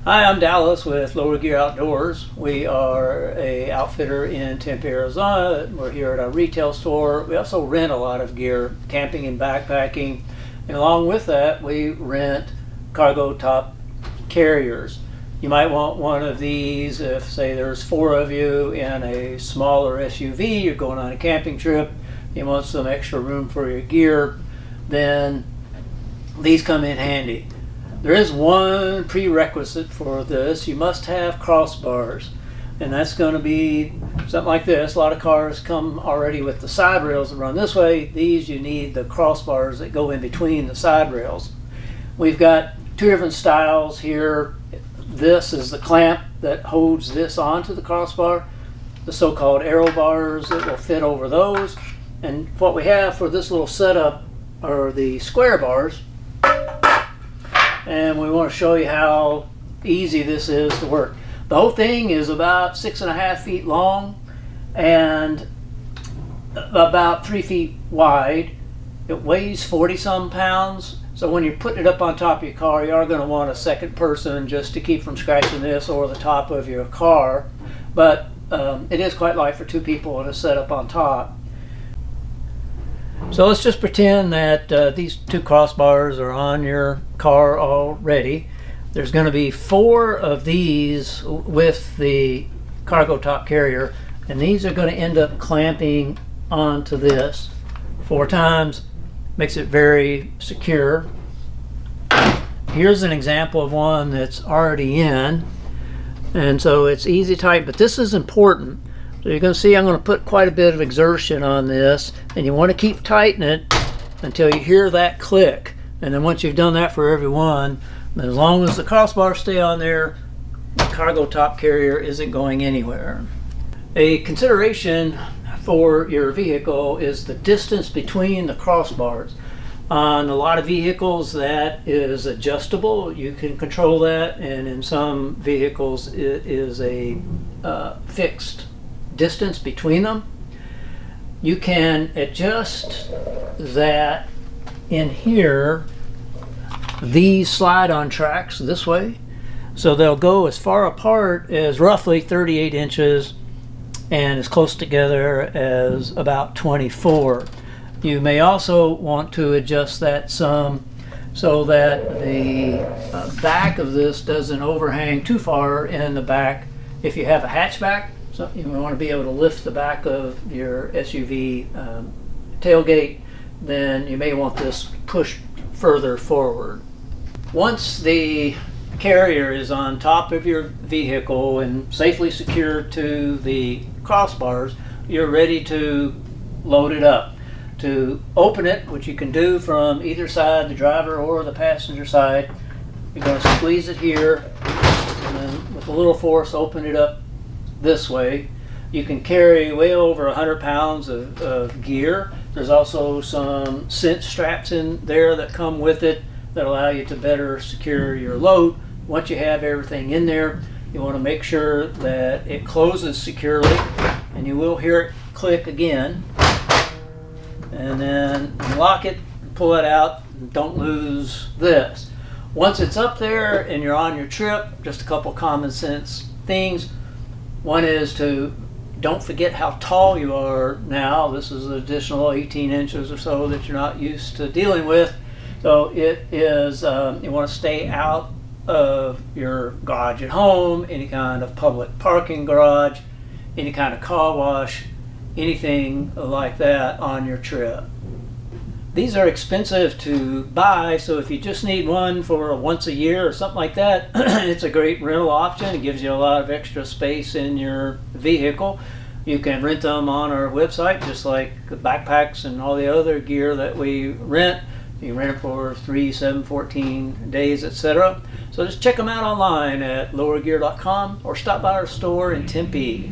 Hi, I'm Dallas with LowerGear Outdoors. We are a outfitter in Tempe, Arizona. We're here at our retail store. We also rent a lot of gear, camping and backpacking. And along with that, we rent cargo top carriers. You might want one of these if, say, there's 4 of you in a smaller SUV, you're going on a camping trip, you want some extra room for your gear, then these come in handy. There is one prerequisite for this. You must have crossbars, and that's going to be something like this. A lot of cars come already with the side rails that run this way. These, you need the crossbars that go in between the side rails. We've got 2 different styles here. This is the clamp that holds this onto the crossbar, the so-called arrow bars that will fit over those. And what we have for this little setup are the square bars. And we want to show you how easy this is to work. The whole thing is about 6.5 feet long and about 3 feet wide. It weighs 40-some pounds. So when you're putting it up on top of your car, you are going to want a second person just to keep from scratching this or the top of your car. But it is quite light for 2 people to set up on top. So let's just pretend that these 2 crossbars are on your car already. There's going to be 4 of these with the cargo top carrier, and these are going to end up clamping onto this 4 times. Makes it very secure. Here's an example of one that's already in, and so it's easy to tighten, but this is important. So you're going to see I'm going to put quite a bit of exertion on this, and you want to keep tightening it until you hear that click. And then once you've done that for every one, as long as the crossbars stay on there, the cargo top carrier isn't going anywhere. A consideration for your vehicle is the distance between the crossbars. On a lot of vehicles that is adjustable. You can control that, and in some vehicles it is a fixed distance between them. You can adjust that in here. These slide on tracks this way, so they'll go as far apart as roughly 38 inches and as close together as about 24. You may also want to adjust that some so that the back of this doesn't overhang too far in the back. If you have a hatchback, so you want to be able to lift the back of your SUV tailgate, then you may want this pushed further forward. Once the carrier is on top of your vehicle and safely secured to the crossbars, you're ready to load it up. To open it, which you can do from either side, the driver or the passenger side, you're going to squeeze it here, and then with a little force open it up this way. You can carry way over 100 pounds of gear. There's also some cinch straps in there that come with it that allow you to better secure your load. Once you have everything in there, you want to make sure that it closes securely, and you will hear it click again. And then unlock it, pull it out, and don't lose this. Once it's up there and you're on your trip, just a couple common sense things. One is to don't forget how tall you are now. This is an additional 18 inches or so that you're not used to dealing with. So it is, you want to stay out of your garage at home, any kind of public parking garage, any kind of car wash, anything like that on your trip. These are expensive to buy, so if you just need one for once a year or something like that, it's a great rental option. It gives you a lot of extra space in your vehicle. You can rent them on our website, just like the backpacks and all the other gear that we rent. You can rent it for 3, 7, 14 days, etc. So just check them out online at lowergear.com or stop by our store in Tempe.